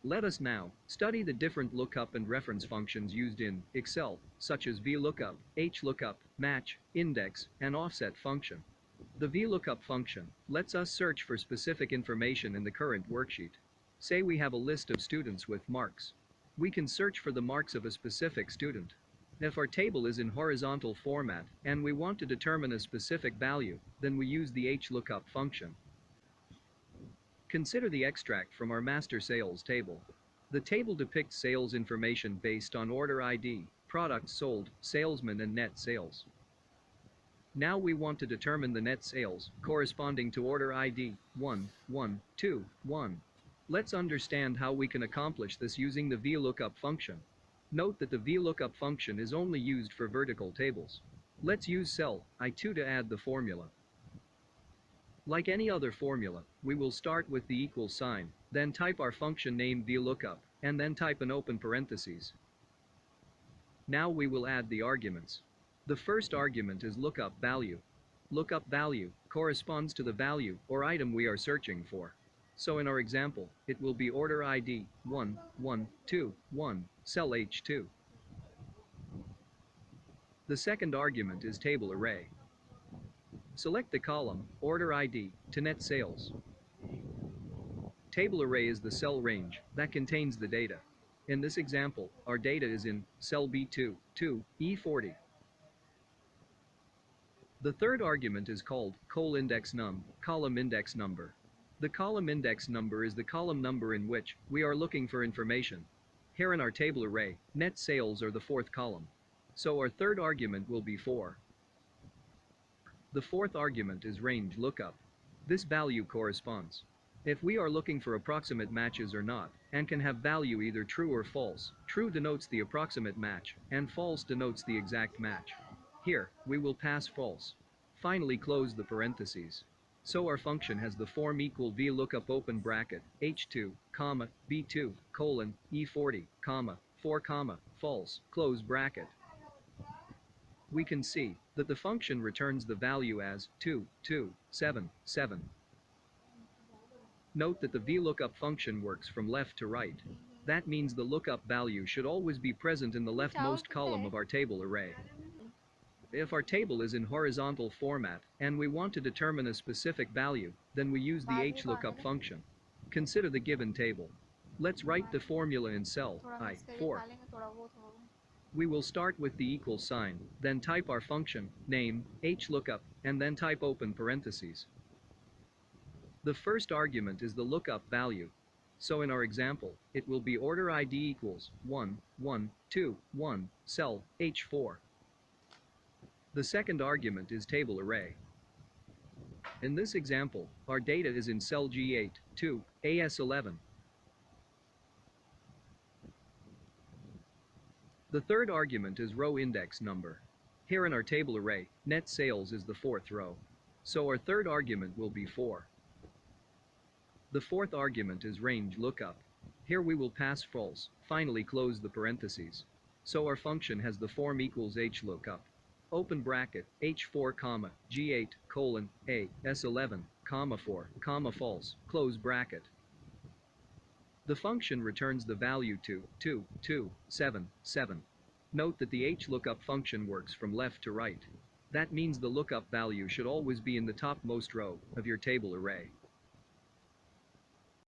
Let us now study the different lookup and reference functions used in Excel, such as Vlookup, Hlookup, match, index, and offset function. The Vlookup function lets us search for specific information in the current worksheet. Say we have a list of students with marks. We can search for the marks of a specific student. If our table is in horizontal format and we want to determine a specific value, then we use the Hlookup function. Consider the extract from our master sales table. The table depicts sales information based on order ID, products sold, salesman, and net sales. Now we want to determine the net sales corresponding to order ID 1121. Let's understand how we can accomplish this using the Vlookup function. Note that the Vlookup function is only used for vertical tables. Let's use cell I2 to add the formula. Like any other formula, we will start with the equal sign, then type our function name Vlookup, and then type an open parentheses. Now we will add the arguments. The first argument is lookup value. Lookup value corresponds to the value or item we are searching for. So in our example, it will be order ID 1121, cell H2. The second argument is table array. Select the column, order ID, to net sales. Table array is the cell range that contains the data. In this example, our data is in cell B2, E40. The third argument is called index num, column index number. The column index number is the column number in which we are looking for information. Here in our table array, net sales are the fourth column. So our third argument will be 4. The fourth argument is range lookup. This value corresponds. If we are looking for approximate matches or not, and can have value either true or false, true denotes the approximate match, and false denotes the exact match. Here, we will pass false. Finally close the parentheses. So our function has the form equal Vlookup open bracket, H2, comma, B2, colon, E40, comma, 4, comma, false, close bracket. We can see that the function returns the value as 2277. Note that the Vlookup function works from left to right. That means the lookup value should always be present in the leftmost column of our table array. If our table is in horizontal format and we want to determine a specific value, then we use the Hlookup function. Consider the given table. Let's write the formula in cell I4. We will start with the equal sign, then type our function name, Hlookup, and then type open parentheses. The first argument is the lookup value. So in our example, it will be order ID equals 1121, cell H4. The second argument is table array. In this example, our data is in cell G8, AS11. The third argument is row index number. Here in our table array, net sales is the fourth row. So our third argument will be 4. The fourth argument is range lookup. Here we will pass false, finally close the parentheses. So our function has the form equals Hlookup. Open bracket, H4, comma, G8, colon, A, S11, comma 4, comma false, close bracket. The function returns the value 2277. Note that the Hlookup function works from left to right. That means the lookup value should always be in the topmost row of your table array.